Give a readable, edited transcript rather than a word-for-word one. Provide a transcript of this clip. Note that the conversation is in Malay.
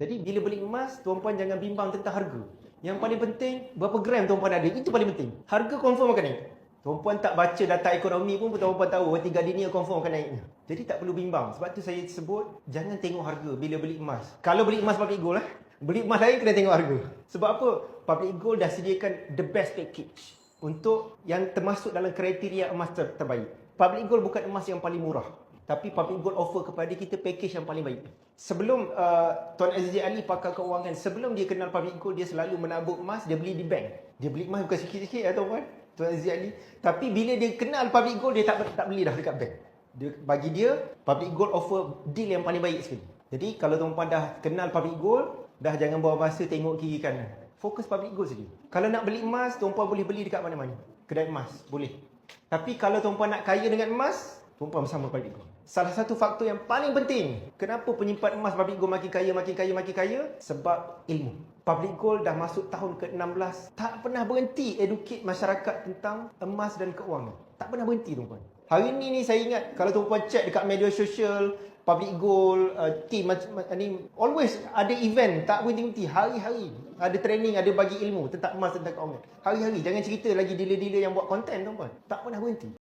Jadi bila beli emas, tuan-puan jangan bimbang tentang harga. Yang paling penting, berapa gram tuan-puan ada. Itu paling penting. Harga confirm akan naik. Tuan-puan tak baca data ekonomi pun tuan-puan tahu roti gardenia confirm akan naiknya. Jadi tak perlu bimbang. Sebab tu saya sebut, jangan tengok harga bila beli emas. Kalau beli emas public gold beli emas lain kena tengok harga. Sebab apa? Public gold dah sediakan the best package untuk yang termasuk dalam kriteria emas terbaik. Public gold bukan emas yang paling murah, tapi public gold offer kepada kita package yang paling baik. Sebelum Tuan Aziz Ali pakar keuangan, sebelum dia kenal public gold, dia selalu menabung emas, dia beli di bank. Dia beli emas bukan sikit-sikit tuan-puan, Tuan Aziz Ali. Tapi bila dia kenal public gold, dia tak beli dah dekat bank. Bagi dia, public gold offer deal yang paling baik sekali. Jadi kalau tuan-puan dah kenal public gold, dah jangan buang masa tengok kiri kanan. Fokus public gold saja. Kalau nak beli emas, tuan-puan boleh beli dekat mana-mana. Kedai emas, boleh. Tapi kalau tuan-puan nak kaya dengan emas, tuan-puan bersama public gold. Salah satu faktor yang paling penting, kenapa penyimpan emas public gold makin kaya, sebab ilmu. Public gold dah masuk tahun ke-16, tak pernah berhenti educate masyarakat tentang emas dan keuangan. Tak pernah berhenti tuan-puan. Hari ni saya ingat, kalau tuan-puan check dekat media sosial, public gold, team ni, always ada event, tak berhenti-henti, hari-hari. Ada training, ada bagi ilmu tentang emas, tentang keuangan. Hari-hari, jangan cerita lagi dealer-dealer yang buat konten tuan-puan. Tak pernah berhenti.